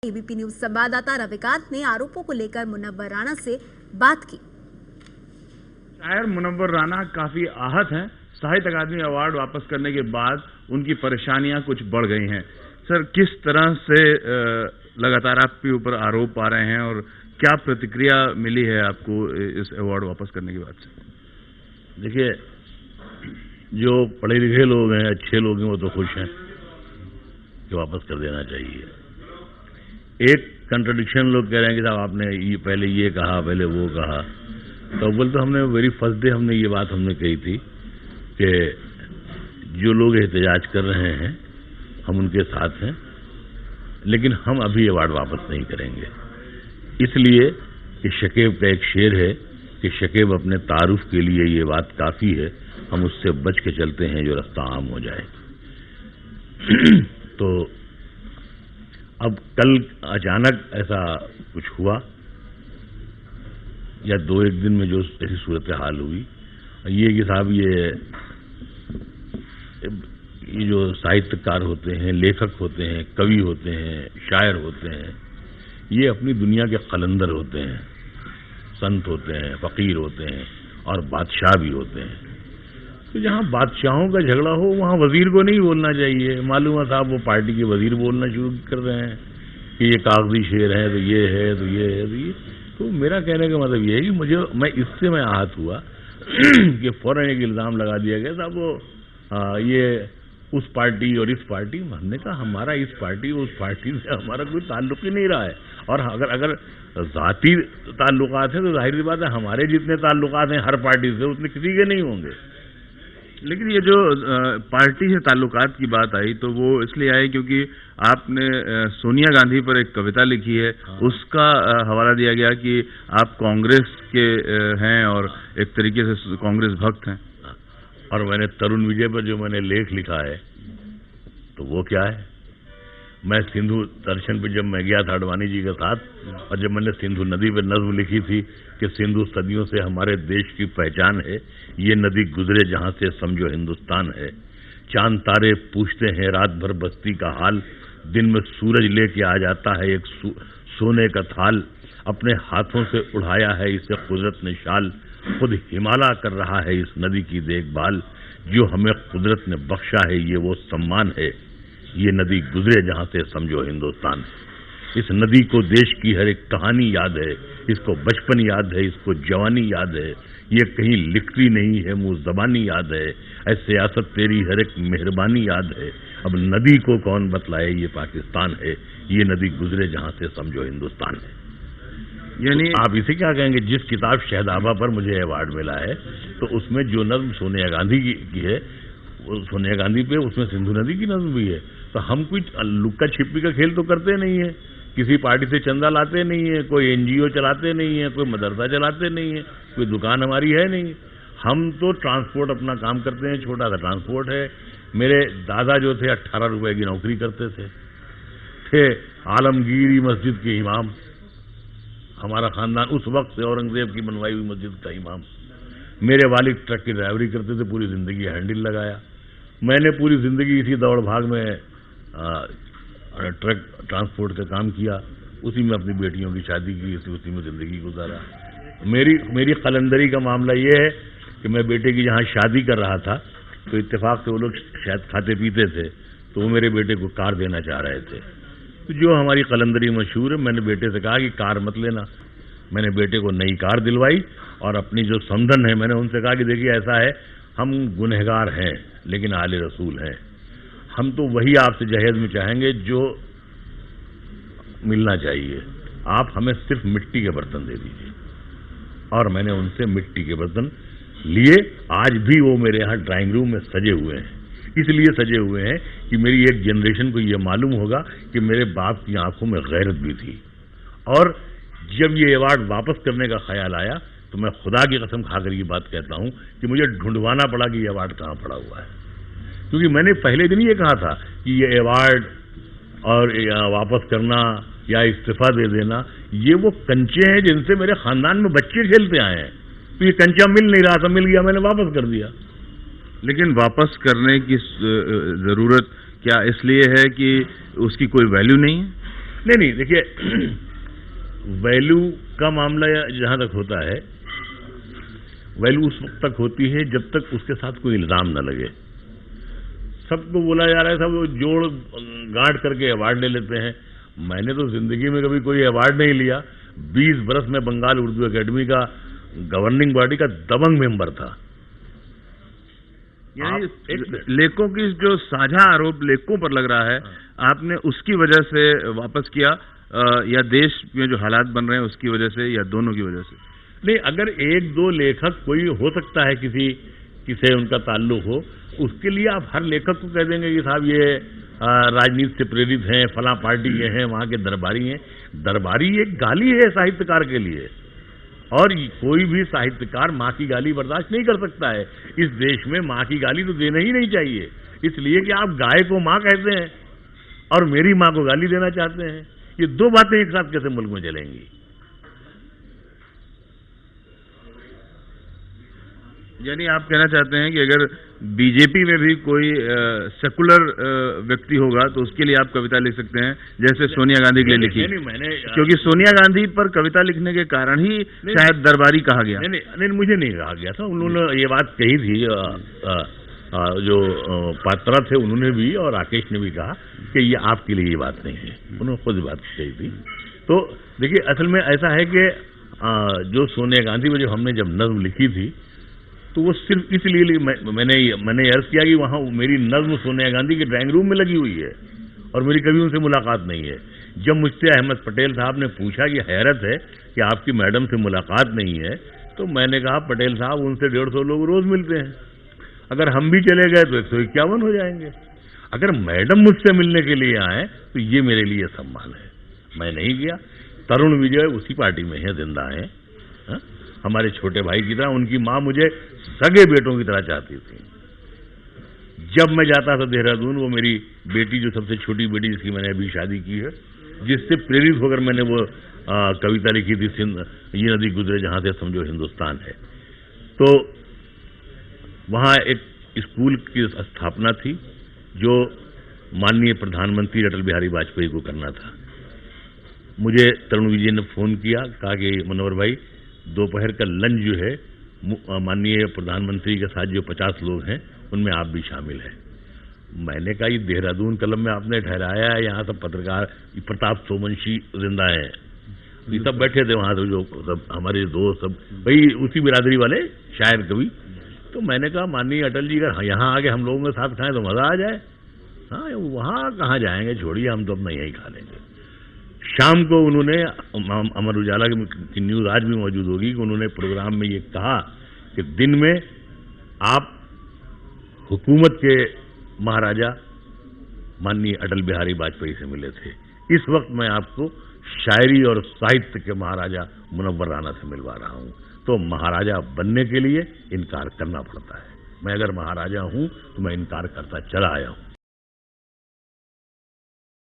ABP news संवाददाता रविकांत ने आरोपों को लेकर मुनव्वर राणा से बात की। शायर मुनव्वर राणा काफी आहत हैं। साहित्य अकादमी अवार्ड वापस करने के बाद उनकी परेशानियां कुछ बढ़ गई हैं। सर, किस तरह से लगातार आपके ऊपर आरोप आ रहे हैं और क्या प्रतिक्रिया मिली है आपको इस अवार्ड वापस करने के बाद से? देखिए, जो पढ़े लिखे लोग हैं, अच्छे लोग हैं, वो तो खुश हैं कि वापस कर देना चाहिए। एक कंट्रडिक्शन लोग कह रहे हैं कि साहब आपने ये पहले ये कहा, पहले वो कहा। तो बोल तो हमने वेरी फर्स्ट डे हमने ये बात हमने कही थी कि जो लोग एहतजाज कर रहे हैं हम उनके साथ हैं, लेकिन हम अभी अवार्ड वापस नहीं करेंगे। इसलिए कि शकीब का एक शेर है कि शकीब अपने तारुफ के लिए ये बात काफ़ी है, हम उससे बच के चलते हैं जो रास्ता आम हो जाए। तो अब कल अचानक ऐसा कुछ हुआ या दो एक दिन में जो ऐसी सूरत हाल हुई, ये कि साहब ये जो साहित्यकार होते हैं, लेखक होते हैं, कवि होते हैं, शायर होते हैं, ये अपनी दुनिया के कलंदर होते हैं, संत होते हैं, फकीर होते हैं और बादशाह भी होते हैं। तो जहाँ बादशाहों का झगड़ा हो वहाँ वजीर को नहीं बोलना चाहिए। मालूम है साहब वो पार्टी के वजीर बोलना शुरू कर रहे हैं कि ये कागजी शेर है, तो ये है, तो ये है, तो ये। तो मेरा कहने का मतलब ये है कि मैं इससे आहत हुआ कि फौरन एक इल्ज़ाम लगा दिया गया साहब वो ये उस पार्टी और इस पार्टी। हमने कहा हमारा इस पार्टी उस पार्टी से हमारा कोई ताल्लुक ही नहीं रहा है। और अगर ज़ाती ताल्लुकात हैं तो जाहिर सी बात है हमारे जितने ताल्लुकात हैं हर पार्टी से उतने किसी के नहीं होंगे। लेकिन ये जो पार्टी से ताल्लुकात की बात आई तो वो इसलिए आई क्योंकि आपने सोनिया गांधी पर एक कविता लिखी है। हाँ। उसका हवाला दिया गया कि आप कांग्रेस के हैं और एक तरीके से कांग्रेस भक्त हैं। और मैंने तरुण विजय पर जो मैंने लेख लिखा है तो वो क्या है, मैं सिंधु दर्शन पे जब मैं गया था अडवाणी जी के साथ, और जब मैंने सिंधु नदी पर नज्म लिखी थी कि सिंधु सदियों से हमारे देश की पहचान है, ये नदी गुजरे जहां से समझो हिंदुस्तान है। चांद तारे पूछते हैं रात भर बस्ती का हाल, दिन में सूरज लेके आ जाता है एक सोने का थाल। अपने हाथों से उड़ाया है इसे कुदरत ने शाल, खुद हिमालय कर रहा है इस नदी की देखभाल। जो हमें कुदरत ने बख्शा है ये वो सम्मान है, ये नदी गुजरे जहां से समझो हिंदुस्तान। इस नदी को देश की हर एक कहानी याद है, इसको बचपन याद है, इसको जवानी याद है। ये कहीं लिखती नहीं है मुंह जबानी याद है, ऐसे सियासत तेरी हर एक मेहरबानी याद है। अब नदी को कौन बतलाए ये पाकिस्तान है, ये नदी गुजरे जहां से समझो हिंदुस्तान है। यानी तो आप इसे क्या कहेंगे, जिस किताब शहदाबा पर मुझे अवार्ड मिला है तो उसमें जो नज्म सोनिया गांधी की है, सोनिया गांधी पे उसमें सिंधु नदी की नज्म भी है। तो हम कोई लुक्का छिपी का खेल तो करते नहीं है, किसी पार्टी से चंदा लाते नहीं है, कोई एनजीओ चलाते नहीं है, कोई मदरसा चलाते नहीं है, कोई दुकान हमारी है नहीं। हम तो ट्रांसपोर्ट अपना काम करते हैं, छोटा सा ट्रांसपोर्ट है। मेरे दादा जो थे 18 रुपए की नौकरी करते थे आलमगीरी मस्जिद के इमाम। हमारा खानदान उस वक्त से औरंगजेब की बनवाई हुई मस्जिद का इमाम। मेरे वालिद ट्रक की ड्राइवरी करते थे, पूरी जिंदगी हैंडल लगाया। मैंने पूरी जिंदगी इसी दौड़ भाग में ट्रक ट्रांसपोर्ट का काम किया, उसी में अपनी बेटियों की शादी की, उसी में जिंदगी गुजारा। मेरी कलंदरी का मामला ये है कि मैं बेटे की जहाँ शादी कर रहा था तो इत्तेफाक से वो लोग शायद खाते पीते थे, तो वो मेरे बेटे को कार देना चाह रहे थे। तो जो हमारी कलंदरी मशहूर है, मैंने बेटे से कहा कि कार मत लेना। मैंने बेटे को नई कार दिलवाई और अपनी जो समधन है मैंने उनसे कहा कि देखिए ऐसा है, हम गुनहगार हैं लेकिन आले रसूल हैं। हम तो वही आपसे जहेज में चाहेंगे जो मिलना चाहिए, आप हमें सिर्फ मिट्टी के बर्तन दे दीजिए। और मैंने उनसे मिट्टी के बर्तन लिए। आज भी वो मेरे यहाँ ड्राइंग रूम में सजे हुए हैं, इसलिए सजे हुए हैं कि मेरी एक जनरेशन को ये मालूम होगा कि मेरे बाप की आंखों में गैरत भी थी। और जब ये अवार्ड वापस करने का ख्याल आया तो मैं खुदा की कसम खाकर ये बात कहता हूं कि मुझे ढूंढवाना पड़ा कि ये अवार्ड कहां पड़ा हुआ है। क्योंकि मैंने पहले दिन ये कहा था कि ये अवार्ड और वापस करना या इस्तीफा दे देना, ये वो कंचे हैं जिनसे मेरे खानदान में बच्चे खेलते आए हैं। तो ये कंचा मिल नहीं रहा था, मिल गया, मैंने वापस कर दिया। लेकिन वापस करने की जरूरत क्या इसलिए है कि उसकी कोई वैल्यू नहीं है? नहीं देखिए वैल्यू का मामला जहां तक होता है, वैल्यू उस वक्त तक होती है जब तक उसके साथ कोई इल्जाम न लगे। सबको बोला जा रहा है, सब वो जोड़ गांठ करके अवार्ड ले लेते हैं। मैंने तो जिंदगी में कभी कोई अवार्ड नहीं लिया। 20 बरस में बंगाल उर्दू एकेडमी का गवर्निंग बॉडी का दबंग मेंबर था। यानी लेखों की जो साझा आरोप लेखों पर लग रहा है, आपने उसकी वजह से वापस किया या देश में जो हालात बन रहे हैं उसकी वजह से, या दोनों की वजह से? नहीं, अगर एक दो लेखक कोई हो सकता है किसी उनका ताल्लुक हो, उसके लिए आप हर लेखक को कह देंगे कि साहब ये राजनीति से प्रेरित हैं, फला पार्टी के हैं, वहां के दरबारी हैं। दरबारी एक गाली है साहित्यकार के लिए, और कोई भी साहित्यकार माँ की गाली बर्दाश्त नहीं कर सकता है। इस देश में माँ की गाली तो देना ही नहीं चाहिए, इसलिए कि आप गाय को माँ कहते हैं और मेरी माँ को गाली देना चाहते हैं। ये दो बातें एक साथ कैसे मुल्क में चलेंगी? यानी आप कहना चाहते हैं कि अगर बीजेपी में भी कोई सेकुलर व्यक्ति होगा तो उसके लिए आप कविता लिख सकते हैं, जैसे सोनिया गांधी के लिए लिखी। मैंने क्योंकि सोनिया गांधी पर कविता लिखने के कारण ही शायद दरबारी कहा गया। नहीं, मुझे नहीं कहा गया था। उन्होंने ये बात कही थी, जो पात्रा थे उन्होंने भी और राकेश ने भी कहा कि ये आपके लिए ये बात नहीं है। उन्होंने खुद बात कही थी। तो देखिए, असल में ऐसा है कि जो सोनिया गांधी पर जब हमने नज्म लिखी थी तो वो सिर्फ इसलिए मैंने अर्ज किया कि वहां मेरी नज्म सोनिया गांधी के ड्राइंग रूम में लगी हुई है और मेरी कभी उनसे मुलाकात नहीं है। जब मुझसे अहमद पटेल साहब ने पूछा कि हैरत है कि आपकी मैडम से मुलाकात नहीं है, तो मैंने कहा पटेल साहब उनसे 150 लोग रोज मिलते हैं, अगर हम भी चले गए तो 151 हो जाएंगे। अगर मैडम मुझसे मिलने के लिए आए तो ये मेरे लिए सम्मान है। मैं नहीं गया। तरुण विजय उसी पार्टी में है, जिंदा है, हमारे छोटे भाई की तरह। उनकी माँ मुझे सगे बेटों की तरह चाहती थी। जब मैं जाता था देहरादून, वो मेरी बेटी, जो सबसे छोटी बेटी जिसकी मैंने अभी शादी की है, जिससे प्रेरित होकर मैंने वो कविता लिखी थी, सिंध ये नदी गुजरे जहां से समझो हिंदुस्तान है। तो वहां एक स्कूल की स्थापना थी जो माननीय प्रधानमंत्री अटल बिहारी वाजपेयी को करना था। मुझे तरुण विजय ने फोन किया, कहा कि मनोहर भाई, दोपहर का लंच जो है माननीय प्रधानमंत्री के साथ जो 50 लोग हैं उनमें आप भी शामिल हैं। मैंने कहा ये देहरादून कलम में आपने ठहराया है, यहाँ सब पत्रकार प्रताप सोमवंशी जिंदा हैं, ये सब बैठे थे वहां, तो जो सब हमारे दोस्त सब भाई उसी बिरादरी वाले शायर कवि। तो मैंने कहा माननीय अटल जी अगर यहाँ आके हम लोगों के साथ खाएं तो मजा आ जाए। हाँ, वहां कहाँ जाएंगे, छोड़िए, हम तो अपना यही खा लेंगे। शाम को उन्होंने, अमर उजाला की न्यूज आज भी मौजूद होगी, कि उन्होंने प्रोग्राम में ये कहा कि दिन में आप हुकूमत के महाराजा माननीय अटल बिहारी वाजपेयी से मिले थे, इस वक्त मैं आपको शायरी और साहित्य के महाराजा मुनव्वर राना से मिलवा रहा हूं। तो महाराजा बनने के लिए इनकार करना पड़ता है। मैं अगर महाराजा हूं तो मैं इनकार करता चला आया हूं।